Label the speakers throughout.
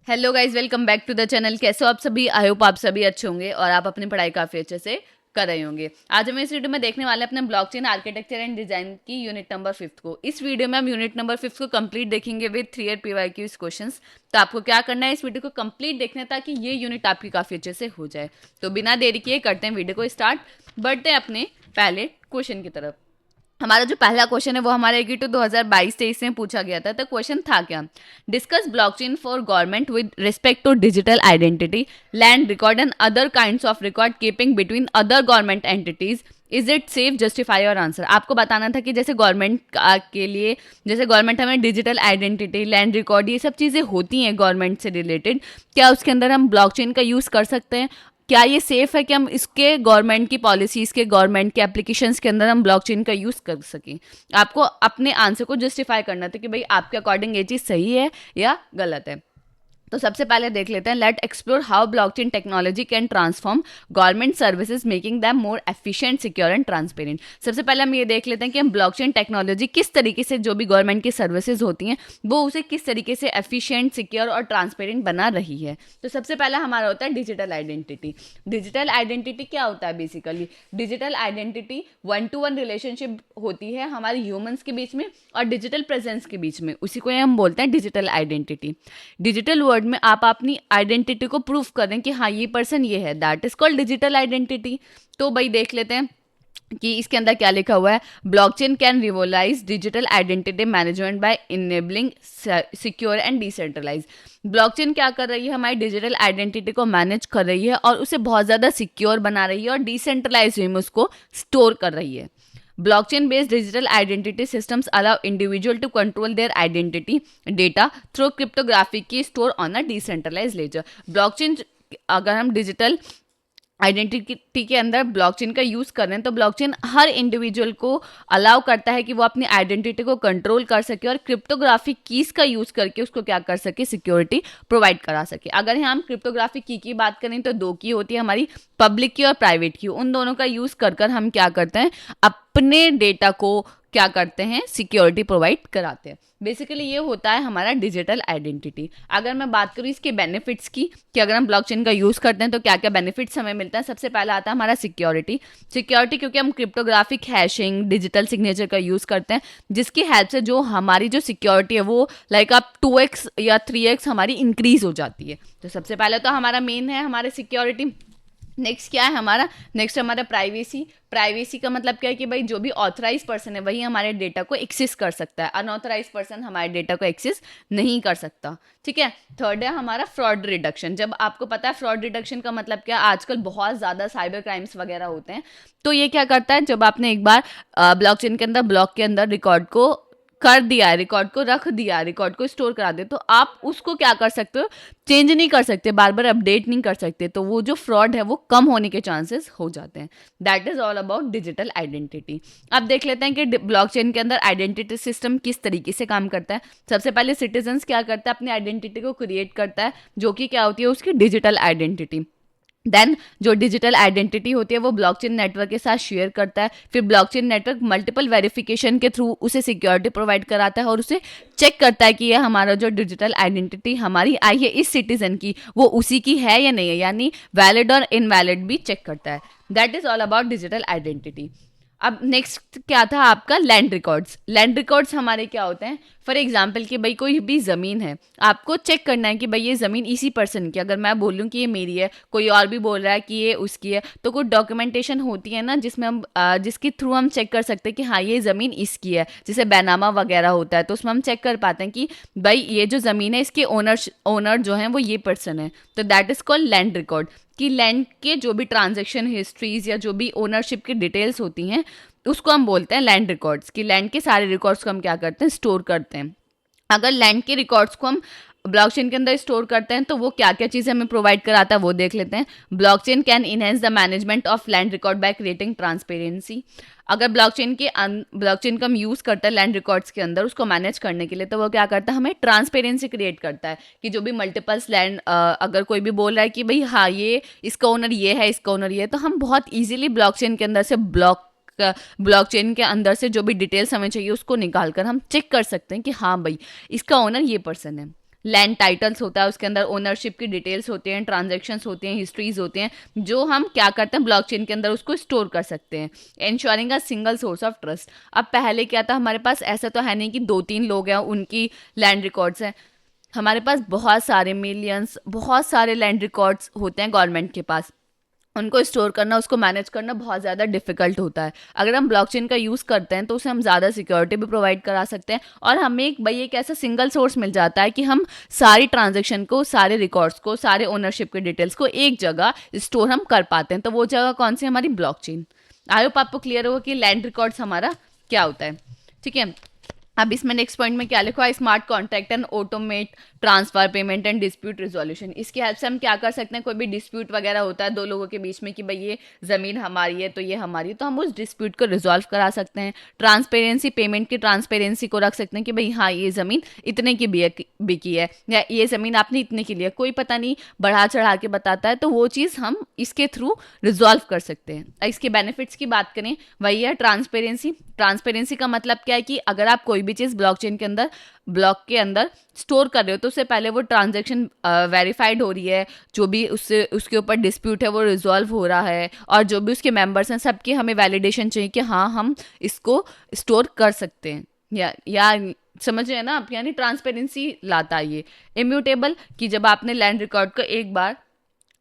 Speaker 1: Hello guys, welcome back to the channel. कैसे हो आप सभी? आई होप आप सभी अच्छे होंगे और आप अपनी पढ़ाई काफ़ी अच्छे से कर रहे होंगे। आज हम इस वीडियो में देखने वाले हैं अपने ब्लॉकचेन आर्किटेक्चर एंड डिजाइन की यूनिट नंबर 5 को। इस वीडियो में हम यूनिट नंबर 5 को कंप्लीट देखेंगे विद 3 ईयर PYQ क्वेश्चंस। तो आपको क्या करना है, इस वीडियो को कंप्लीट देखना है ताकि ये यूनिट आपकी काफ़ी अच्छे से हो जाए। तो बिना देरी किए करते हैं वीडियो को स्टार्ट, बढ़ते हैं अपने पहले क्वेश्चन की तरफ। हमारा जो पहला क्वेश्चन है वो हमारे एग्री टू 2022-23 में पूछा गया था। तो क्वेश्चन था क्या? Discuss blockchain for government with respect to digital identity, land record and other kinds of record keeping between other government entities. Is it safe? Justify और आंसर। आपको बताना था कि जैसे गवर्नमेंट के लिए, जैसे गवर्नमेंट हमें डिजिटल आइडेंटिटी, लैंड रिकॉर्ड, ये सब चीज़ें होती हैं गवर्नमेंट से रिलेटेड, क्या उसके अंदर हम ब्लॉकचेन का यूज़ कर सकते हैं? क्या ये सेफ है कि हम इसके गवर्नमेंट की पॉलिसीज के, गवर्नमेंट के एप्लीकेशंस के अंदर हम ब्लॉकचेन का यूज कर सकें? आपको अपने आंसर को जस्टिफाई करना था कि भाई आपके अकॉर्डिंग ये चीज सही है या गलत है। तो सबसे पहले देख लेते हैं, let explore how blockchain technology can transform government services making them more efficient, secure and transparent. सबसे पहले हम ये देख लेते हैं कि हम ब्लॉकचेन टेक्नोलॉजी किस तरीके से, जो भी गवर्नमेंट की सर्विसेज होती हैं वो उसे किस तरीके से एफिशिएंट, सिक्योर और ट्रांसपेरेंट बना रही है। तो सबसे पहला हमारा होता है डिजिटल आइडेंटिटी। डिजिटल आइडेंटिटी क्या होता है? Basically digital identity 1-to-1 relationship होती है हमारे ह्यूमंस के बीच में और डिजिटल प्रेजेंस के बीच में, उसी को हम बोलते हैं डिजिटल आइडेंटिटी। डिजिटल वर्ल्ड में आप अपनी आइडेंटिटी को प्रूफ करें कि हाँ ये पर्सन ये है, that is called digital identity. तो भाई देख लेते हैं कि इसके अंदर क्या लिखा हुआ है। Blockchain can revolutionize digital identity management by enabling secure and decentralize. Blockchain क्या कर रही है? हमारी डिजिटल आइडेंटिटी को मैनेज कर रही है और उसे बहुत ज़्यादा सिक्योर बना रही है और डिसेंट्रलाइज वे में उसको स्टोर कर रही है। Blockchain based digital identity systems allow individual to control their identity data through cryptographic key stored on a decentralized ledger. Blockchain, अगर हम डिजिटल आइडेंटिटी के अंदर ब्लॉकचेन का यूज़ कर रहे हैं तो ब्लॉकचेन हर इंडिविजुअल को अलाउ करता है कि वो अपनी आइडेंटिटी को कंट्रोल कर सके और क्रिप्टोग्राफिक कीज़ का यूज़ करके उसको क्या कर सके, सिक्योरिटी प्रोवाइड करा सके। अगर यहाँ हम क्रिप्टोग्राफिक की बात करें तो दो की होती है हमारी, पब्लिक की और प्राइवेट की। उन दोनों का यूज़ कर कर हम क्या करते हैं, अपने डेटा को क्या करते हैं, सिक्योरिटी प्रोवाइड कराते हैं। बेसिकली ये होता है हमारा डिजिटल आइडेंटिटी। अगर मैं बात करूँ इसके बेनिफिट्स की कि अगर हम ब्लॉकचेन का यूज़ करते हैं तो क्या क्या बेनिफिट्स हमें मिलता है, सबसे पहला आता है हमारा सिक्योरिटी। सिक्योरिटी क्योंकि हम क्रिप्टोग्राफिक हैशिंग, डिजिटल सिग्नेचर का यूज़ करते हैं, जिसकी हेल्प से जो हमारी जो सिक्योरिटी है वो लाइक आप 2x या 3x हमारी इंक्रीज हो जाती है। तो सबसे पहले तो हमारा मेन है हमारे सिक्योरिटी। नेक्स्ट क्या है हमारा? नेक्स्ट हमारा प्राइवेसी। प्राइवेसी का मतलब क्या है कि भाई जो भी ऑथराइज पर्सन है वही हमारे डेटा को एक्सेस कर सकता है, अनऑथराइज पर्सन हमारे डेटा को एक्सेस नहीं कर सकता। ठीक है। थर्ड है हमारा फ्रॉड रिडक्शन। जब आपको पता है फ्रॉड रिडक्शन का मतलब क्या, आजकल बहुत ज़्यादा साइबर क्राइम्स वगैरह होते हैं, तो ये क्या करता है, जब आपने एक बार ब्लॉकचेन के अंदर, ब्लॉक के अंदर रिकॉर्ड को कर दिया है, रिकॉर्ड को रख दिया, रिकॉर्ड को स्टोर करा दे, तो आप उसको क्या कर सकते हो, चेंज नहीं कर सकते, बार बार अपडेट नहीं कर सकते, तो वो जो फ्रॉड है वो कम होने के चांसेस हो जाते हैं। That is all about digital identity. अब देख लेते हैं कि ब्लॉकचेन के अंदर आइडेंटिटी सिस्टम किस तरीके से काम करता है। सबसे पहले सिटीजन्स क्या करता है, अपनी आइडेंटिटी को क्रिएट करता है, जो कि क्या होती है उसकी डिजिटल आइडेंटिटी। देन जो डिजिटल आइडेंटिटी होती है वो ब्लॉकचेन नेटवर्क के साथ शेयर करता है। फिर ब्लॉकचेन नेटवर्क मल्टीपल वेरिफिकेशन के थ्रू उसे सिक्योरिटी प्रोवाइड कराता है और उसे चेक करता है कि ये हमारा जो डिजिटल आइडेंटिटी हमारी आई है इस सिटीजन की, वो उसी की है या नहीं है, यानी वैलिड और इनवैलिड भी चेक करता है। That is all about digital identity. अब नेक्स्ट क्या था आपका, लैंड रिकॉर्ड्स। लैंड रिकॉर्ड्स हमारे क्या होते हैं, फॉर एग्जाम्पल कि भाई कोई भी ज़मीन है, आपको चेक करना है कि भाई ये ज़मीन इसी पर्सन की, अगर मैं बोलूँ कि ये मेरी है, कोई और भी बोल रहा है कि ये उसकी है, तो कुछ डॉक्यूमेंटेशन होती है ना जिसमें हम जिसके थ्रू हम चेक कर सकते हैं कि हाँ ये ज़मीन इसकी है, जैसे बैनामा वगैरह होता है, तो उसमें हम चेक कर पाते हैं कि भाई ये जो ज़मीन है इसके ओनर जो है वो ये पर्सन है। तो that is called land record, कि लैंड के जो भी ट्रांजेक्शन हिस्ट्रीज या जो भी ओनरशिप की डिटेल्स होती हैं उसको हम बोलते हैं लैंड रिकॉर्ड्स। कि लैंड के सारे रिकॉर्ड्स को हम क्या करते हैं, स्टोर करते हैं। अगर लैंड के रिकॉर्ड्स को हम ब्लॉकचेन के अंदर स्टोर करते हैं तो वो क्या क्या चीज़ें हमें प्रोवाइड कराता है वो देख लेते हैं। Blockchain can enhance the management of land record by creating transparency. अगर ब्लॉकचेन का हम यूज़ करता है लैंड रिकॉर्ड्स के अंदर उसको मैनेज करने के लिए, तो वो क्या करता है, हमें ट्रांसपेरेंसी क्रिएट करता है कि जो भी मल्टीपल्स लैंड, अगर कोई भी बोल रहा है कि भाई हाँ ये इसका ओनर ये है, इसका ओनर ये है, तो हम बहुत ईजिली ब्लॉकचेन के अंदर से ब्लॉकचेन के अंदर से जो भी डिटेल्स हमें चाहिए उसको निकाल कर हम चेक कर सकते हैं कि हाँ भाई इसका ओनर ये पर्सन है। लैंड टाइटल्स होता है, उसके अंदर ओनरशिप की डिटेल्स होते हैं, ट्रांजेक्शन्स होते हैं, हिस्ट्रीज होते हैं, जो हम क्या करते हैं ब्लॉकचेन के अंदर उसको स्टोर कर सकते हैं, ensuring a single source of trust. अब पहले क्या था, हमारे पास ऐसा तो है नहीं कि 2-3 लोग हैं उनकी लैंड रिकॉर्ड्स हैं, हमारे पास बहुत सारे मिलियंस, बहुत सारे लैंड रिकॉर्ड्स होते हैं गवर्नमेंट के पास। उनको स्टोर करना, उसको मैनेज करना बहुत ज़्यादा डिफिकल्ट होता है। अगर हम ब्लॉकचेन का यूज़ करते हैं तो उसे हम ज़्यादा सिक्योरिटी भी प्रोवाइड करा सकते हैं, और हमें एक ऐसा सिंगल सोर्स मिल जाता है कि हम सारी ट्रांजेक्शन को, सारे रिकॉर्ड्स को, सारे ओनरशिप के डिटेल्स को एक जगह स्टोर हम कर पाते हैं। तो वो जगह कौन सी, हमारी ब्लॉकचेन। आई होप आपको क्लियर होगा कि लैंड रिकॉर्ड्स हमारा क्या होता है। ठीक है, अब इसमें नेक्स्ट पॉइंट में क्या लिखा है, smart contract and automate transfer payment and dispute resolution. इसकी हेल्प से हम क्या कर सकते हैं, कोई भी डिस्प्यूट वगैरह होता है दो लोगों के बीच में कि भाई ये ज़मीन हमारी है तो ये हमारी, तो हम उस डिस्प्यूट को रिजॉल्व करा सकते हैं। ट्रांसपेरेंसी, पेमेंट की ट्रांसपेरेंसी को रख सकते हैं कि भाई हाँ ये ज़मीन इतने की बिकी है, या ये ज़मीन आपने इतने की ली है, कोई पता नहीं बढ़ा चढ़ा के बताता है, तो वो चीज़ हम इसके थ्रू रिजॉल्व कर सकते हैं। इसके बेनिफिट्स की बात करें, वही है ट्रांसपेरेंसी। ट्रांसपेरेंसी का मतलब क्या है कि अगर आप कोई भी चीज़ ब्लॉकचेन के अंदर, ब्लॉक के अंदर स्टोर कर रहे हो तो उससे पहले वो ट्रांजैक्शन वेरीफाइड हो रही है, जो भी उससे उसके ऊपर डिस्प्यूट है वो रिजॉल्व हो रहा है, और जो भी उसके मेंबर्स हैं सबकी हमें वैलिडेशन चाहिए कि हाँ हम इसको स्टोर कर सकते हैं, या समझ रहे हैं ना आप, यानी ट्रांसपेरेंसी लाता है ये। इम्यूटेबल, कि जब आपने लैंड रिकॉर्ड को एक बार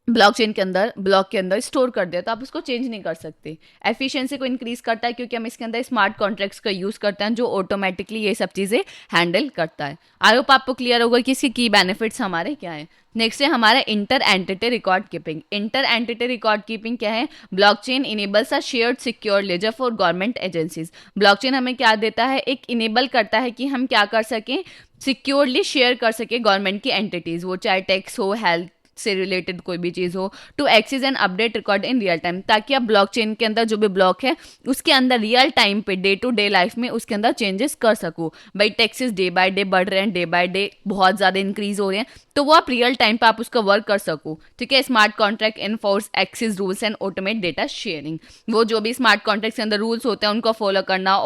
Speaker 1: ब्लॉकचेन के अंदर, ब्लॉक के अंदर स्टोर कर दिया तो आप उसको चेंज नहीं कर सकते। एफिशिएंसी को इंक्रीज करता है क्योंकि हम इसके अंदर स्मार्ट कॉन्ट्रैक्ट्स का यूज करते हैं जो ऑटोमेटिकली ये सब चीजें हैंडल करता है। आई होप आपको क्लियर होगा कि इसके की बेनिफिट्स हमारे क्या है। नेक्स्ट है हमारा inter entity record keeping. Inter entity record keeping क्या है, blockchain enables a shared secure ledger for government agencies. Blockchain हमें क्या देता है, एक इनेबल करता है कि हम क्या कर सकें, सिक्योरली शेयर कर सके गवर्नमेंट की एंटिटीज, वो चाहे टैक्स हो, हेल्थ से रिलेटेड कोई भी चीज़ हो, to access and update record in real time, ताकि आप ब्लॉकचेन के अंदर जो भी ब्लॉक है उसके अंदर रियल टाइम पे, डे टू डे लाइफ में उसके अंदर चेंजेस कर सको। भाई टैक्सेस डे बाय डे बढ़ रहे हैं, डे बाय डे बहुत ज़्यादा इंक्रीज हो रहे हैं, तो वो आप रियल टाइम पे आप उसका वर्क कर सको। ठीक है, smart contract enforce access rules and automate data sharing. वो जो भी स्मार्ट कॉन्ट्रैक्ट के अंदर रूल्स होते हैं उनको फॉलो करना,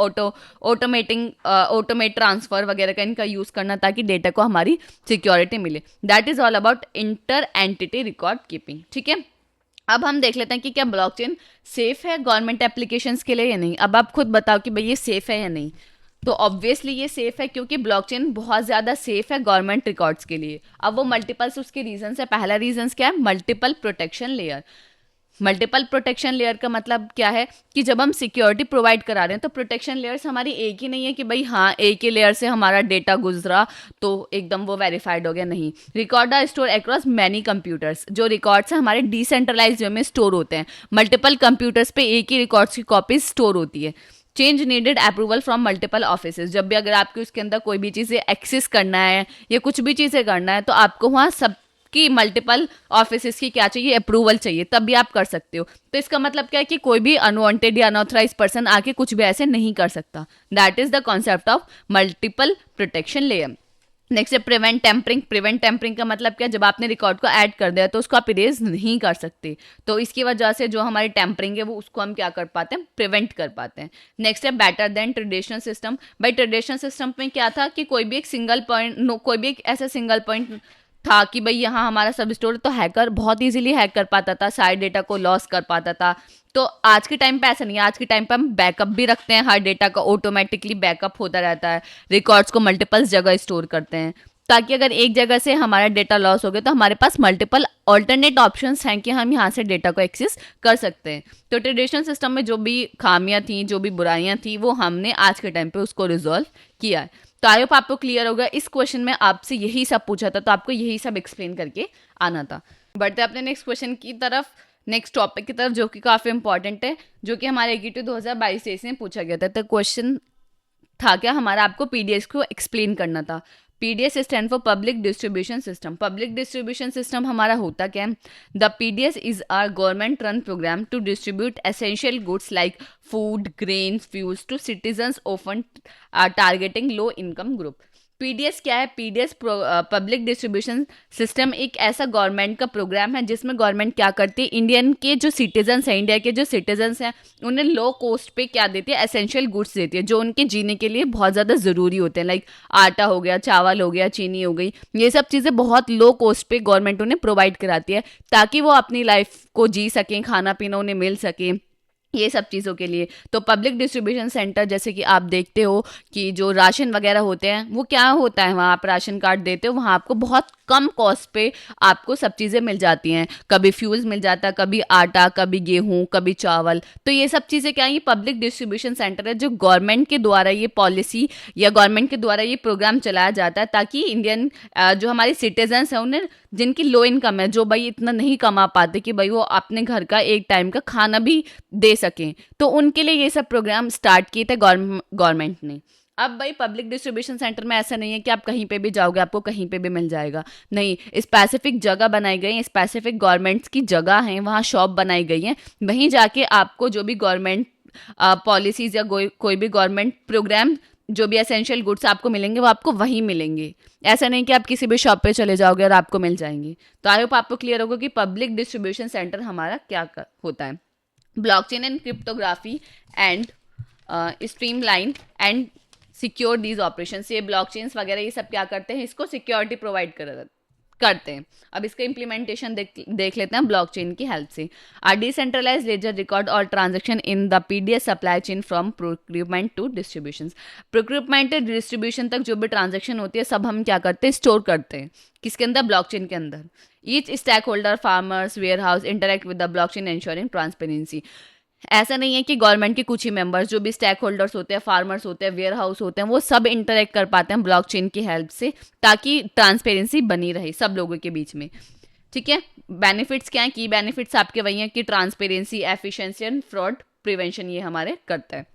Speaker 1: ऑटोमेट ट्रांसफर वगैरह का इनका यूज करना ताकि डेटा को हमारी सिक्योरिटी मिले। That is all about inter entity record keeping. ठीक है, अब हम देख लेते हैं कि क्या ब्लॉकचेन सेफ है गवर्नमेंट एप्लीकेशंस के लिए या नहीं। अब आप खुद बताओ कि भाई ये सेफ है या नहीं। तो ऑब्वियसली ये सेफ है क्योंकि ब्लॉकचेन बहुत ज़्यादा सेफ है गवर्नमेंट रिकॉर्ड्स के लिए। अब वो मल्टीपल्स उसके रीजंस है। पहला रीजंस क्या है, multiple protection layer. Multiple protection layer का मतलब क्या है कि जब हम सिक्योरिटी प्रोवाइड करा रहे हैं तो प्रोटेक्शन लेयर्स हमारी एक ही नहीं है कि भाई हाँ एक ही लेयर से हमारा डेटा गुजरा तो एकदम वो वेरीफाइड हो गया, नहीं। Record are store across many computers. जो रिकॉर्ड्स हैं हमारे डिसेंट्रलाइज वे में स्टोर होते हैं, मल्टीपल कंप्यूटर्स पे एक ही रिकॉर्ड्स की कॉपीज स्टोर होती है। Change needed approval from multiple offices. जब भी अगर आपको उसके अंदर कोई भी चीज़ें एक्सेस करना है या कुछ भी चीज़ें करना है तो आपको वहाँ सब कि मल्टीपल ऑफिस की क्या चाहिए, अप्रूवल चाहिए, तब भी आप कर सकते हो। तो इसका मतलब क्या है कि कोई भी अनवांटेड या अनऑथराइज पर्सन आके कुछ भी ऐसे नहीं कर सकता। That is the concept of multiple protection layer. Next है प्रिवेंट टेम्परिंग। प्रिवेंट टेम्परिंग का मतलब क्या, जब आपने रिकॉर्ड को ऐड कर दिया तो उसको आप इरेज नहीं कर सकते, तो इसकी वजह से जो हमारी टेम्परिंग है वो उसको हम क्या कर पाते हैं, प्रिवेंट कर पाते हैं। नेक्स्ट है बेटर देन ट्रेडिशनल सिस्टम। भाई ट्रेडिशनल सिस्टम में क्या था कि कोई भी एक सिंगल पॉइंट, कोई भी एक ऐसा सिंगल पॉइंट था कि भाई यहाँ हमारा सब स्टोर, तो हैकर बहुत इजीली हैक कर पाता था, सारे डेटा को लॉस कर पाता था। तो आज के टाइम पे ऐसा नहीं है। आज के टाइम पे हम बैकअप भी रखते हैं, हर डेटा का ऑटोमेटिकली बैकअप होता रहता है, रिकॉर्ड्स को मल्टीपल जगह स्टोर करते हैं ताकि अगर एक जगह से हमारा डेटा लॉस हो गया तो हमारे पास मल्टीपल ऑल्टरनेट ऑप्शंस हैं कि हम यहाँ से डेटा को एक्सेस कर सकते हैं। तो ट्रेडिशनल सिस्टम में जो भी खामियां थी, जो भी बुराइयां थी, वो हमने आज के टाइम पे उसको रिजॉल्व किया है। तो आई होप आपको क्लियर होगा। इस क्वेश्चन में आपसे यही सब पूछा था तो आपको यही सब एक्सप्लेन करके आना था। बढ़ते अपने नेक्स्ट क्वेश्चन की तरफ, नेक्स्ट टॉपिक की तरफ, जो कि काफ़ी इंपॉर्टेंट है, जो कि हमारे एग्जीक्यूटिव 2022 में पूछा गया था। तो क्वेश्चन था क्या हमारा, आपको पीडीएस को एक्सप्लेन करना था। PDS stand for public distribution system. Public distribution system हमारा होता क्या है, the PDS is our government run program to distribute essential goods like food, grain, fuels to citizens, often targeting low income group. PDS क्या है? PDS public distribution system एक ऐसा government का programme है जिसमें गवर्नमेंट क्या करती है, इंडियन के जो सिटीजन्स हैं, इंडिया के जो सिटीजन्स हैं, उन्हें लो कॉस्ट पे क्या देती है, एसेंशियल गुड्स देती है जो उनके जीने के लिए बहुत ज़्यादा ज़रूरी होते हैं। लाइक आटा हो गया, चावल हो गया, चीनी हो गई, ये सब चीज़ें बहुत लो कॉस्ट पे गवर्नमेंट उन्हें प्रोवाइड कराती है ताकि वो अपनी लाइफ को जी सकें, खाना पीना उन्हें मिल सके, ये सब चीज़ों के लिए। तो पब्लिक डिस्ट्रीब्यूशन सेंटर जैसे कि आप देखते हो कि जो राशन वगैरह होते हैं, वो क्या होता है, वहाँ आप राशन कार्ड देते हो, वहाँ आपको बहुत कम कॉस्ट पे आपको सब चीज़ें मिल जाती हैं। कभी फ्यूज़ मिल जाता है, कभी आटा, कभी गेहूँ, कभी चावल। तो ये सब चीज़ें क्या है, ये पब्लिक डिस्ट्रीब्यूशन सेंटर है जो गवर्नमेंट के द्वारा ये पॉलिसी या गवर्नमेंट के द्वारा ये प्रोग्राम चलाया जाता है ताकि इंडियन जो हमारे सिटीजन्स हैं, उन्हें जिनकी लो इनकम है, जो भाई इतना नहीं कमा पाते कि भाई वो अपने घर का एक टाइम का खाना भी दे सकें, तो उनके लिए ये सब प्रोग्राम स्टार्ट किए थे गवर्नमेंट ने। अब भाई पब्लिक डिस्ट्रीब्यूशन सेंटर में ऐसा नहीं है कि आप कहीं पे भी जाओगे आपको कहीं पे भी मिल जाएगा। नहीं, स्पेसिफिक जगह बनाई गई है, स्पेसिफिक गवर्नमेंट्स की जगह है, वहाँ शॉप बनाई गई है, वहीं जाके आपको जो भी गवर्नमेंट पॉलिसीज या कोई भी गवर्नमेंट प्रोग्राम, जो भी एसेंशियल गुड्स आपको मिलेंगे वो आपको वहीं मिलेंगे। ऐसा नहीं कि आप किसी भी शॉप पे चले जाओगे और आपको मिल जाएंगे। तो आई होप आपको क्लियर होगा कि पब्लिक डिस्ट्रीब्यूशन सेंटर हमारा क्या होता है। Blockchain and cryptography and streamline and secure these operations, ये ब्लॉकचेन्स वगैरह ये सब क्या करते हैं, इसको सिक्योरिटी प्रोवाइड करते हैं। अब इसका इम्प्लीमेंटेशन देख लेते हैं ब्लॉकचेन की हेल्प से। आर डिसेंट्रलाइज लेजर रिकॉर्ड और transaction in the PDS supply chain from procurement to distribution. Procurement distribution तक जो भी ट्रांजेक्शन होती है सब हम क्या करते हैं, स्टोर करते हैं। किसके अंदर? ब्लॉकचेन के अंदर। Each stakeholder, farmers, warehouse interact with the blockchain ensuring transparency. ऐसा नहीं है कि गवर्नमेंट के कुछ ही मेंबर्स, जो भी स्टैक होल्डर्स होते हैं, फार्मर्स होते हैं, वेयर हाउस होते हैं, वो सब इंटरेक्ट कर पाते हैं ब्लॉकचेन की हेल्प से ताकि ट्रांसपेरेंसी बनी रहे सब लोगों के बीच में। ठीक है, बेनिफिट्स क्या है? की बेनिफिट्स आपके वही हैं कि transparency, efficiency and fraud prevention ये हमारे करता है।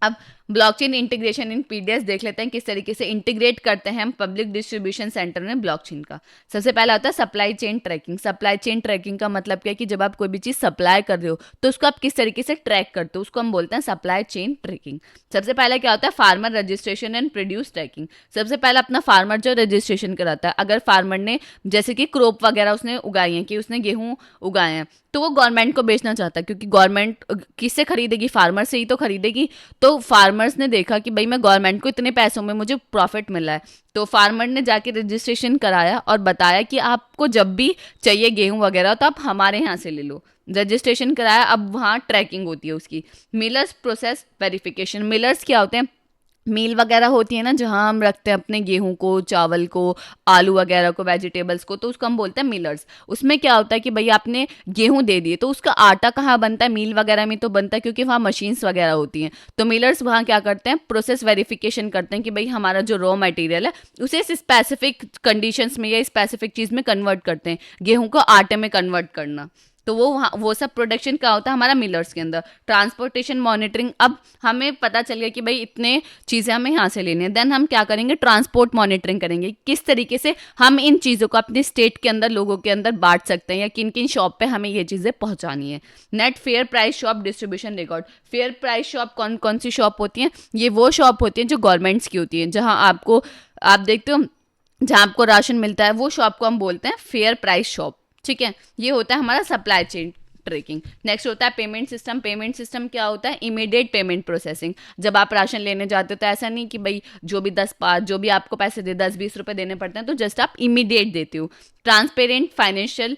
Speaker 1: अब ब्लॉकचेन इंटीग्रेशन इन पीडीएस देख लेते हैं, किस तरीके से इंटीग्रेट करते हैं हम पब्लिक डिस्ट्रीब्यूशन सेंटर में ब्लॉकचेन का। सबसे पहला होता है supply chain tracking. Supply chain tracking का मतलब क्या है कि जब आप कोई भी चीज़ सप्लाई कर रहे हो तो उसको आप किस तरीके से ट्रैक करते हो, उसको हम बोलते हैं सप्लाई चेन ट्रैकिंग। सबसे पहला क्या होता है? Farmer registration and produce tracking. सबसे पहला अपना फार्मर जो रजिस्ट्रेशन कराता है, अगर फार्मर ने जैसे कि क्रॉप वगैरह उसने उगाई है, कि उसने गेहूँ उगाए हैं, तो वो गवर्नमेंट को बेचना चाहता है, क्योंकि गवर्नमेंट किससे खरीदेगी? फार्मर से ही तो खरीदेगी। तो फार्मर्स ने देखा कि भाई मैं गवर्नमेंट को इतने पैसों में मुझे प्रॉफिट मिल रहा है, तो फार्मर ने जाके रजिस्ट्रेशन कराया और बताया कि आपको जब भी चाहिए गेहूं वगैरह तो आप हमारे यहाँ से ले लो। रजिस्ट्रेशन कराया, अब वहाँ ट्रैकिंग होती है उसकी। Millers process verification. मिलर्स क्या होते हैं? मील वगैरह होती है ना, जहाँ हम रखते हैं अपने गेहूं को, चावल को, आलू वगैरह को, वेजिटेबल्स को, तो उसको हम बोलते हैं मिलर्स। उसमें क्या होता है कि भाई आपने गेहूं दे दिए, तो उसका आटा कहाँ बनता है? मील वगैरह में तो बनता है, क्योंकि वहाँ मशीन्स वगैरह होती हैं। तो मिलर्स वहाँ क्या करते हैं? प्रोसेस वेरिफिकेशन करते हैं कि भाई हमारा जो रॉ मटेरियल है उसे स्पेसिफिक कंडीशंस में या स्पेसिफिक चीज़ में कन्वर्ट करते हैं, गेहूं को आटे में कन्वर्ट करना। तो वो सब प्रोडक्शन का होता है हमारा मिलर्स के अंदर। Transportation monitoring. अब हमें पता चल गया कि भाई इतने चीज़ें हमें यहाँ से लेनी है, देन हम क्या करेंगे? ट्रांसपोर्ट मॉनिटरिंग करेंगे, किस तरीके से हम इन चीज़ों को अपने स्टेट के अंदर लोगों के अंदर बांट सकते हैं, या किन किन शॉप पे हमें ये चीज़ें पहुँचानी है। Net fair price shop distribution record. Fair price shop कौन कौन सी शॉप होती हैं? ये वो शॉप होती हैं जो गवर्नमेंट्स की होती हैं, जहाँ आपको, आप देखते हो जहाँ आपको राशन मिलता है, वो शॉप को हम बोलते हैं फेयर प्राइस शॉप। ठीक है, ये होता है हमारा सप्लाई चेन ट्रैकिंग। नेक्स्ट होता है पेमेंट सिस्टम। पेमेंट सिस्टम क्या होता है? Immediate payment processing. जब आप राशन लेने जाते हो तो ऐसा नहीं कि भाई जो भी 10-5 जो भी आपको पैसे दे 10-20 रुपए देने पड़ते हैं, तो जस्ट आप इमीडिएट देते हो। Transparent financial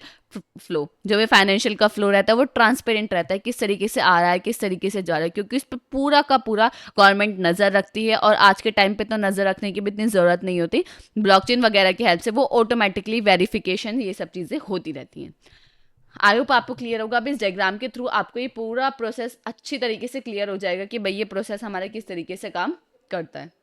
Speaker 1: flow. जो भी फाइनेंशियल का फ्लो रहता है वो ट्रांसपेरेंट रहता है, किस तरीके से आ रहा है, किस तरीके से जा रहा है, क्योंकि इस पर पूरा का पूरा गवर्नमेंट नज़र रखती है। और आज के टाइम पे तो नज़र रखने की भी इतनी ज़रूरत नहीं होती, ब्लॉकचेन वगैरह की हेल्प से वो ऑटोमेटिकली वेरिफिकेशन ये सब चीज़ें होती रहती हैं। आई होप आपको क्लियर होगा। अब इस डायग्राम के थ्रू आपको ये पूरा प्रोसेस अच्छी तरीके से क्लियर हो जाएगा कि भाई ये प्रोसेस हमारा किस तरीके से काम करता है।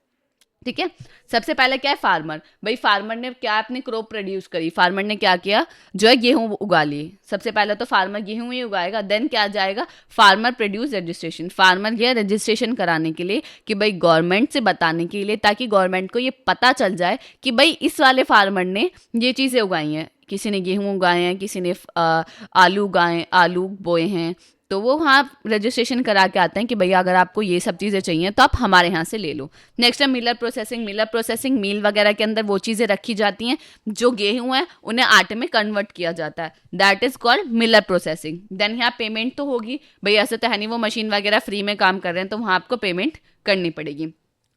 Speaker 1: ठीक है, सबसे पहले क्या है? फार्मर। भाई फार्मर ने क्या अपनी क्रॉप प्रोड्यूस करी, फार्मर ने क्या किया, जो है गेहूं उगा लिए। सबसे पहले तो फार्मर गेहूं ही उगाएगा, देन क्या जाएगा? Farmer produce registration. फार्मर गया रजिस्ट्रेशन कराने के लिए, कि भाई गवर्नमेंट से बताने के लिए, ताकि गवर्नमेंट को ये पता चल जाए कि भाई इस वाले फार्मर ने ये चीज़ें उगाई हैं। किसी ने गेहूं उगाए हैं, किसी ने आलू उगाए, आलू बोए हैं, तो वो वहाँ रजिस्ट्रेशन करा के आते हैं कि भैया अगर आपको ये सब चीज़ें चाहिए तो आप हमारे यहाँ से ले लो। नेक्स्ट है मिलर प्रोसेसिंग। मिलर प्रोसेसिंग, मील वगैरह के अंदर वो चीज़ें रखी जाती हैं जो गेहूँ है उन्हें आटे में कन्वर्ट किया जाता है, that is called miller processing. Then यहाँ पेमेंट तो होगी, भैया ऐसा तो है नहीं वो मशीन वगैरह फ्री में काम कर रहे हैं, तो वहाँ आपको पेमेंट करनी पड़ेगी।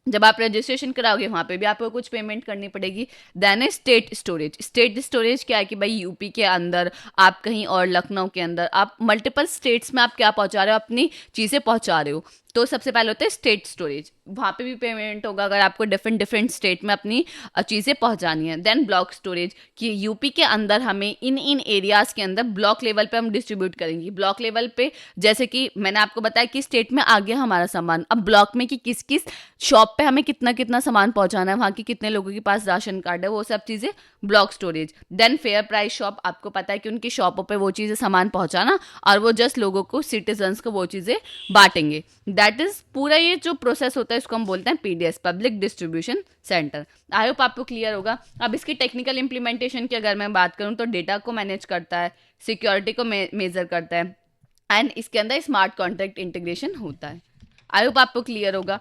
Speaker 1: जब आप रजिस्ट्रेशन कराओगे वहाँ पे भी आपको कुछ पेमेंट करनी पड़ेगी। देन है स्टेट स्टोरेज। स्टेट स्टोरेज क्या है कि भाई यूपी के अंदर, आप कहीं और लखनऊ के अंदर, आप मल्टीपल स्टेट्स में आप क्या पहुँचा रहे हो, अपनी चीज़ें पहुँचा रहे हो। तो सबसे पहले होता है स्टेट स्टोरेज, वहाँ पे भी पेमेंट होगा अगर आपको डिफरेंट डिफरेंट स्टेट में अपनी चीज़ें पहुँचानी है। देन ब्लॉक स्टोरेज, कि यूपी के अंदर हमें इन इन एरियाज़ के अंदर ब्लॉक लेवल पे हम डिस्ट्रीब्यूट करेंगे। ब्लॉक लेवल पे जैसे कि मैंने आपको बताया कि स्टेट में आ गया हमारा सामान, अब ब्लॉक में कि किस किस शॉप पे हमें कितना कितना सामान पहुँचाना है, वहाँ के कितने लोगों के पास राशन कार्ड है, वो सब चीज़ें block storage. Then fair price shop, आपको पता है कि उनकी शॉपों पे वो चीज़ें सामान पहुँचाना और वो जस्ट लोगों को, सिटीजन्स को वो चीज़ें बांटेंगे। दैट इज पूरा ये जो प्रोसेस होता है इसको हम बोलते हैं PDS, public distribution centre. I hope आपको क्लियर होगा। अब इसकी टेक्निकल इंप्लीमेंटेशन की अगर मैं बात करूं तो डेटा को मैनेज करता है, सिक्योरिटी को मेजर करता है, एंड इसके अंदर स्मार्ट कॉन्ट्रैक्ट इंटीग्रेशन होता है। आई होप आपको क्लियर होगा।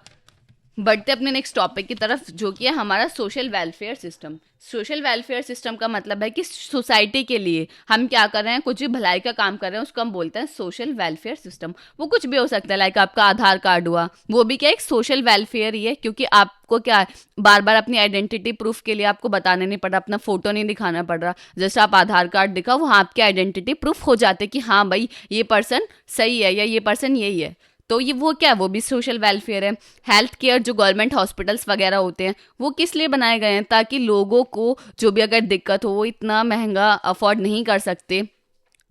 Speaker 1: बढ़ते अपने नेक्स्ट टॉपिक की तरफ, जो कि है हमारा social welfare system. Social welfare system का मतलब है कि सोसाइटी के लिए हम क्या कर रहे हैं, कुछ भी भलाई का काम कर रहे हैं, उसको हम बोलते हैं सोशल वेलफेयर सिस्टम। वो कुछ भी हो सकता है, लाइक आपका आधार कार्ड हुआ, वो भी क्या एक सोशल वेलफेयर ही है, क्योंकि आपको क्या है, बार बार अपनी आइडेंटिटी प्रूफ के लिए आपको बताने नहीं पड़ रहा, अपना फोटो नहीं दिखाना पड़ रहा। जैसे आप आधार कार्ड दिखाओ, वहाँ आपके आइडेंटिटी प्रूफ हो जाते कि हाँ भाई ये पर्सन सही है या ये पर्सन यही है। तो ये वो क्या है, वो भी सोशल वेलफेयर है। हेल्थ केयर, जो गवर्नमेंट हॉस्पिटल्स वगैरह होते हैं वो किस लिए बनाए गए हैं, ताकि लोगों को जो भी अगर दिक्कत हो, वो इतना महंगा अफोर्ड नहीं कर सकते,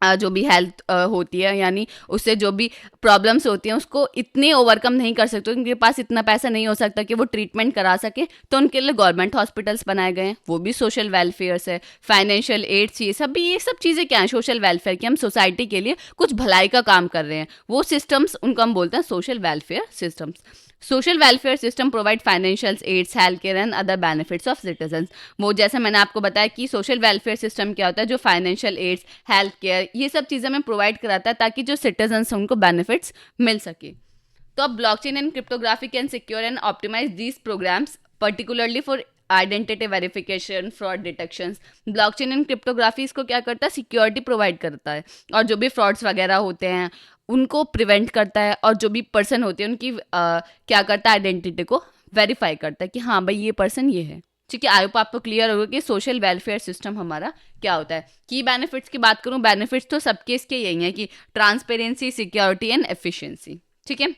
Speaker 1: जो भी हेल्थ होती है, यानी उससे जो भी प्रॉब्लम्स होती हैं उसको इतने ओवरकम नहीं कर सकते, उनके पास इतना पैसा नहीं हो सकता कि वो ट्रीटमेंट करा सके, तो उनके लिए गवर्नमेंट हॉस्पिटल्स बनाए गए हैं, वो भी सोशल वेलफेयर है। फाइनेंशियल एड्स, ये सब चीज़ें क्या हैं, सोशल वेलफेयर की, हम सोसाइटी के लिए कुछ भलाई का काम कर रहे हैं, वो सिस्टम्स उनको हम बोलते हैं social welfare systems. Social welfare system provide financial aids, health care and other benefits of citizen. वो जैसे मैंने आपको बताया कि सोशल वेलफेयर सिस्टम क्या होता है, जो फाइनेंशियल एड्स, हेल्थ केयर, ये सब चीज़ें हमें प्रोवाइड कराता है ताकि जो सिटीजन्स हैं उनको बेनिफिट्स मिल सके। तो अब blockchain and cryptography can secure and optimize these programs particularly for identity verification, fraud detection. Blockchain and cryptography इसको क्या करता है, सिक्योरिटी प्रोवाइड करता है, और जो भी फ्रॉड्स वगैरह होते हैं उनको प्रिवेंट करता है, और जो भी पर्सन होते हैं उनकी क्या करता है, आइडेंटिटी को वेरीफाई करता है कि हाँ भाई ये पर्सन ये है। ठीक है, आई होप आपको क्लियर होगा कि सोशल वेलफेयर सिस्टम हमारा क्या होता है। की बेनिफिट्स की बात करूं, बेनिफिट्स तो सबके इसके यही है कि ट्रांसपेरेंसी, सिक्योरिटी एंड एफिशिएंसी। ठीक है,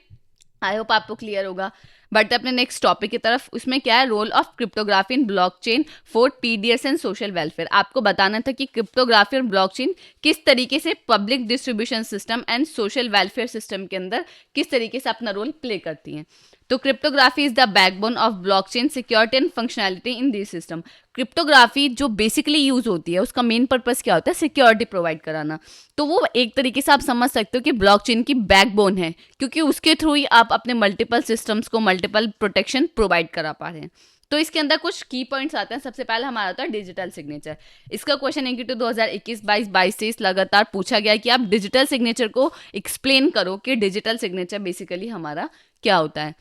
Speaker 1: आई होप आपको क्लियर होगा। बढ़ते अपने नेक्स्ट टॉपिक की तरफ, उसमें क्या है, role of cryptography in blockchain for PDS and social welfare. आपको बताना था कि क्रिप्टोग्राफी और ब्लॉकचेन किस तरीके से public distribution system and social welfare system के अंदर किस तरीके से अपना रोल प्ले करती हैं। तो cryptography is the backbone of blockchain security and functionality in this system. Cryptography जो बेसिकली यूज होती है उसका मेन पर्पस क्या होता है, सिक्योरिटी प्रोवाइड कराना। तो वो एक तरीके से आप समझ सकते हो कि ब्लॉकचेन की बैकबोन है, क्योंकि उसके थ्रू ही आप अपने मल्टीपल सिस्टम्स को मल्टीपल प्रोटेक्शन प्रोवाइड करा पा रहे हैं। तो इसके अंदर कुछ की पॉइंट्स आते हैं। सबसे पहले हमारा होता है डिजिटल सिग्नेचर। इसका क्वेश्चन एनक्यू 2021, 22, 23 लगातार पूछा गया कि आप डिजिटल सिग्नेचर को एक्सप्लेन करो कि डिजिटल सिग्नेचर बेसिकली हमारा क्या होता है।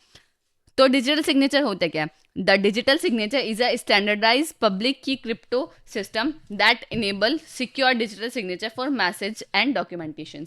Speaker 1: तो डिजिटल सिग्नेचर होता क्या है, the digital signature is a standardize public key crypto system that enable secure digital signature for message and documentation.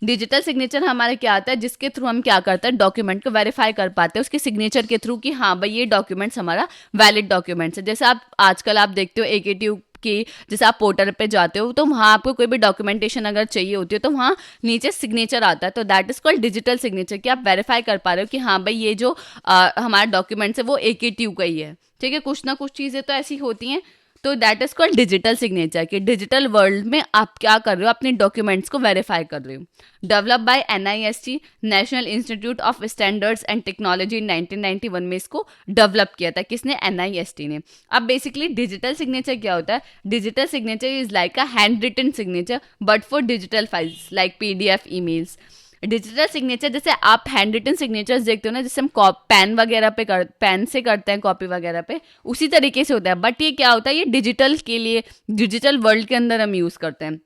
Speaker 1: Digital signature हमारे क्या आता है, जिसके थ्रू हम क्या करते हैं, डॉक्यूमेंट को वेरीफाई कर पाते हैं उसके सिग्नेचर के थ्रू कि हाँ भाई ये डॉक्यूमेंट्स हमारा वैलिड डॉक्यूमेंट्स है। जैसे आप आजकल आप देखते हो AKTU कि जैसे आप पोर्टल पे जाते हो तो वहाँ आपको कोई भी डॉक्यूमेंटेशन अगर चाहिए होती है तो वहाँ नीचे सिग्नेचर आता है, तो that is called digital signature, कि आप वेरीफाई कर पा रहे हो कि हाँ भाई ये जो हमारा डॉक्यूमेंट्स है वो AKTU का ही है। ठीक है, कुछ ना कुछ चीज़ें तो ऐसी होती हैं, तो that is called digital signature, कि डिजिटल वर्ल्ड में आप क्या कर रहे हो, अपने डॉक्यूमेंट्स को वेरीफाई कर रहे हो। Develop by NIST, national institute of standards and technology, 1991 में इसको डेवलप किया था। किसने, NIST ने। अब बेसिकली डिजिटल सिग्नेचर क्या होता है, digital signature is like a hand written signature but for digital files like PDF, emails. Digital signature जैसे आप हैंड रिटन सिग्नेचर्स देखते हो ना, जैसे हम पेन वगैरह पे पेन से करते हैं कॉपी वगैरह पे, उसी तरीके से होता है, बट ये क्या होता है, ये डिजिटल के लिए, डिजिटल वर्ल्ड के अंदर हम यूज़ करते हैं।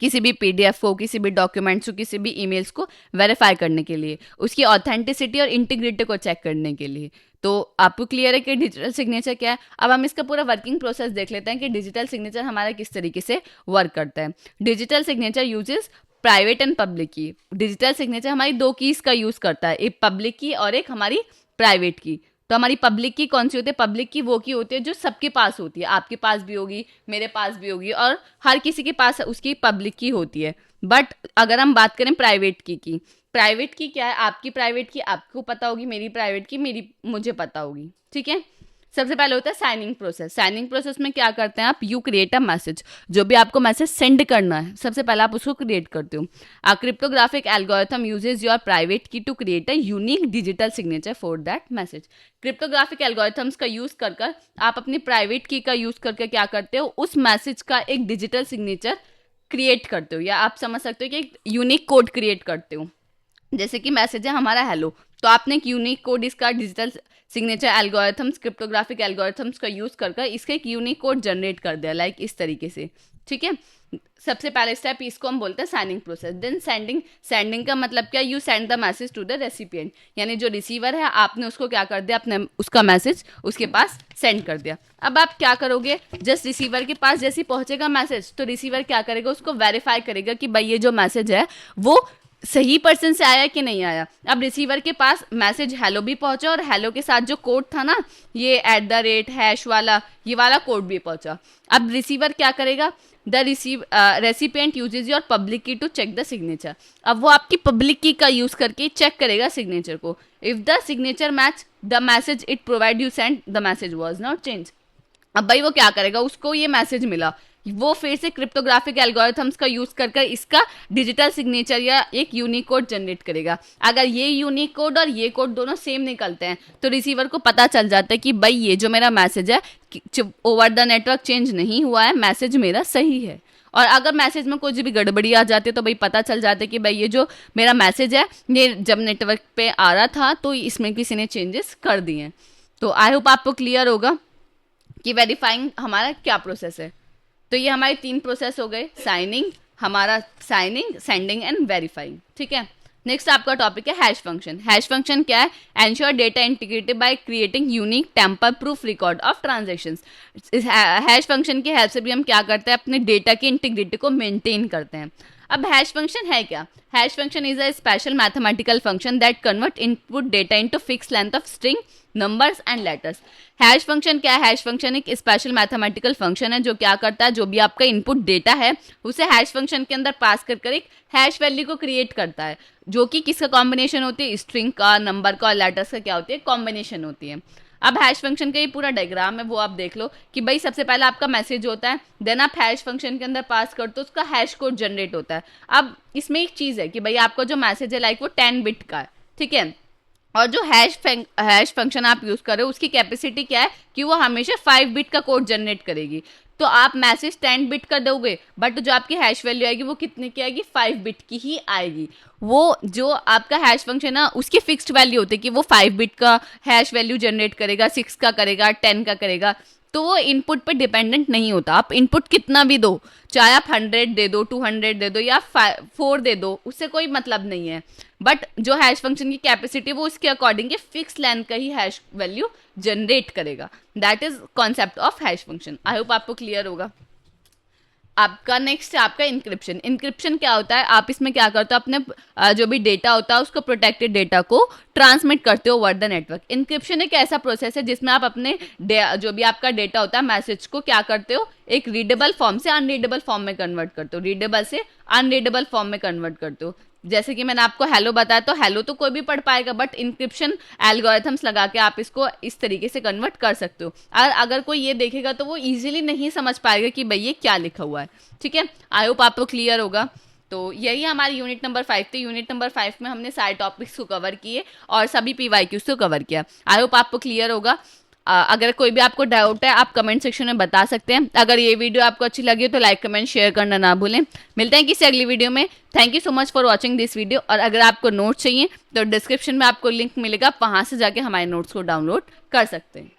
Speaker 1: किसी भी पीडीएफ को, किसी भी डॉक्यूमेंट्स को, किसी भी ईमेल्स को वेरीफाई करने के लिए, उसकी ऑथेंटिसिटी और इंटीग्रिटी को चेक करने के लिए। तो आपको क्लियर है कि डिजिटल सिग्नेचर क्या है। अब हम इसका पूरा वर्किंग प्रोसेस देख लेते हैं कि डिजिटल सिग्नेचर हमारा किस तरीके से वर्क करता है। Digital signature uses private and public की। डिजिटल सिग्नेचर हमारी दो कीज का यूज करता है, एक पब्लिक की और एक हमारी प्राइवेट की। तो हमारी पब्लिक की कौन सी होती है? पब्लिक की वो की होती है जो सबके पास होती है, आपके पास भी होगी, मेरे पास भी होगी, और हर किसी के पास उसकी पब्लिक की होती है। बट अगर हम बात करें प्राइवेट की प्राइवेट की क्या है? आपकी प्राइवेट की आपको पता होगी, मेरी प्राइवेट की मेरी मुझे पता होगी, ठीक है। सबसे पहले होता है साइनिंग प्रोसेस। साइनिंग प्रोसेस में क्या करते हैं आप? You create a message. जो भी आपको मैसेज सेंड करना है, सबसे पहले आप उसको क्रिएट करते हो। A cryptographic algorithm uses your private key to create a unique digital signature for that message. Cryptographic algorithms का यूज कर आप अपनी प्राइवेट की का यूज करके क्या करते हो? उस मैसेज का एक डिजिटल सिग्नेचर क्रिएट करते हो, या आप समझ सकते हो कि एक यूनिक कोड क्रिएट करते हो। जैसे कि मैसेज है हमारा हेलो, तो आपने एक यूनिक कोड इसका digital signature algorithms, cryptographic algorithms का यूज कर इसका एक यूनिक कोड जनरेट कर दिया, लाइक इस तरीके से, ठीक है। सबसे पहले स्टेप इसको हम बोलते हैं signing process. Then sending. Sending का मतलब क्या? You send the message to the recipient, यानी जो रिसीवर है आपने उसको क्या कर दिया? अपने उसका मैसेज उसके पास सेंड कर दिया। अब आप क्या करोगे? जस्ट रिसीवर के पास जैसे पहुंचेगा मैसेज, तो रिसीवर क्या करेगा? उसको वेरीफाई करेगा कि भाई ये जो मैसेज है वो सही पर्सन से आया कि नहीं आया। अब रिसीवर के पास मैसेज हेलो भी पहुंचा, और हेलो के साथ जो कोड था ना, ये @ वाला, ये वाला कोड भी पहुंचा। अब रिसीवर क्या करेगा? The recipient uses your public key to check the signature. अब वो आपकी पब्लिक की का यूज करके चेक करेगा सिग्नेचर को। If the signature match the message it provide you send, the message was not change. अब भाई वो क्या करेगा? उसको ये मैसेज मिला, वो फिर से क्रिप्टोग्राफिक एल्गोरिथम्स का यूज कर इसका डिजिटल सिग्नेचर या एक यूनिक कोड जनरेट करेगा। अगर ये यूनिक कोड और ये कोड दोनों सेम निकलते हैं, तो रिसीवर को पता चल जाता है कि भाई ये जो मेरा मैसेज है ओवर द नेटवर्क चेंज नहीं हुआ है, मैसेज मेरा सही है। और अगर मैसेज में कुछ भी गड़बड़ी आ जाती है, तो भाई पता चल जाता है कि भाई ये जो मेरा मैसेज है, ये जब नेटवर्क पे आ रहा था तो इसमें किसी ने चेंजेस कर दिए हैं। तो आई होप आपको क्लियर होगा कि वेरीफाइंग हमारा क्या प्रोसेस है। तो ये हमारे 3 प्रोसेस हो गए, साइनिंग, हमारा साइनिंग, सेंडिंग एंड वेरीफाइंग, ठीक है। नेक्स्ट आपका टॉपिक है हैश फंक्शन। हैश फंक्शन क्या है? Ensure data integrity by creating unique tamper proof record of transactions. Hash function की हेल्प से भी हम क्या करते हैं? अपने डेटा की इंटीग्रिटी को मेंटेन करते हैं। अब हैश फंक्शन है क्या? Hash function is a special mathematical function that convert input data into fix length of string, numbers and letters. Hash function क्या है? हैश फंक्शन एक स्पेशल मैथमेटिकल फंक्शन है जो क्या करता है? जो भी आपका इनपुट डेटा है उसे हैश फंक्शन के अंदर पास कर एक हैश वैल्यू को क्रिएट करता है, जो कि किसका कॉम्बिनेशन होती है? स्ट्रिंग का, नंबर का और लेटर्स का क्या होती है? कॉम्बिनेशन होती है। अब हैश फंक्शन का ये पूरा डायग्राम है, वो आप देख लो कि भाई सबसे पहले आपका मैसेज होता है, देन आप हैश फंक्शन के अंदर पास करते हो, उसका हैश कोड जनरेट होता है। अब इसमें एक चीज़ है कि भाई आपका जो मैसेज है लाइक वो 10 बिट का है, ठीक है। और जो हैश फंक्शन आप यूज कर रहे हो उसकी कैपेसिटी क्या है? कि वो हमेशा 5 बिट का कोड जनरेट करेगी। तो आप मैसेज 10 बिट का दोगे, बट जो आपकी हैश वैल्यू आएगी वो कितने की आएगी? 5 बिट की ही आएगी। वो जो आपका हैश फंक्शन है उसकी फिक्स्ड वैल्यू होती है कि वो 5 बिट का हैश वैल्यू जनरेट करेगा, 6 का करेगा, 10 का करेगा। तो वो इनपुट पे डिपेंडेंट नहीं होता। आप इनपुट कितना भी दो, चाहे आप 100 दे दो, 200 दे दो या 4 दे दो, उससे कोई मतलब नहीं है। बट जो हैश फंक्शन की कैपेसिटी वो उसके अकॉर्डिंग फिक्स लेंथ का ही हैश वैल्यू जनरेट करेगा। That is concept of hash function. I hope आपको क्लियर होगा। आपका नेक्स्ट है आपका इंक्रिप्शन। इंक्रिप्शन क्या होता है? आप इसमें क्या करते हो? अपने जो भी डेटा होता है उसको, प्रोटेक्टेड डेटा को ट्रांसमिट करते हो ओवर द नेटवर्क। इंक्रिप्शन एक ऐसा प्रोसेस है जिसमें आप अपने जो भी आपका डेटा होता है मैसेज को क्या करते हो? एक रीडेबल फॉर्म से अनरीडेबल फॉर्म में कन्वर्ट करते हो, रीडेबल से अनरीडेबल फॉर्म में कन्वर्ट करते हो। जैसे कि मैंने आपको हेलो बताया, तो हेलो तो कोई भी पढ़ पाएगा, बट इंक्रिप्शन एल्गोरिथम्स लगा के आप इसको इस तरीके से कन्वर्ट कर सकते हो। और अगर कोई ये देखेगा तो वो इजीली नहीं समझ पाएगा कि भाई ये क्या लिखा हुआ है, ठीक है। आई होप आपको क्लियर होगा। तो यही हमारी यूनिट नंबर 5 थी। यूनिट नंबर 5 में हमने सारे टॉपिक्स को कवर किए और सभी PYQs को कवर किया। आई होप आपको क्लियर होगा। अगर कोई भी आपको डाउट है आप कमेंट सेक्शन में बता सकते हैं। अगर ये वीडियो आपको अच्छी लगी तो लाइक, कमेंट, शेयर करना ना भूलें। मिलते हैं किसी अगली वीडियो में। Thank you so much for watching this video. और अगर आपको नोट्स चाहिए तो डिस्क्रिप्शन में आपको लिंक मिलेगा, वहाँ से जाके हमारे नोट्स को डाउनलोड कर सकते हैं।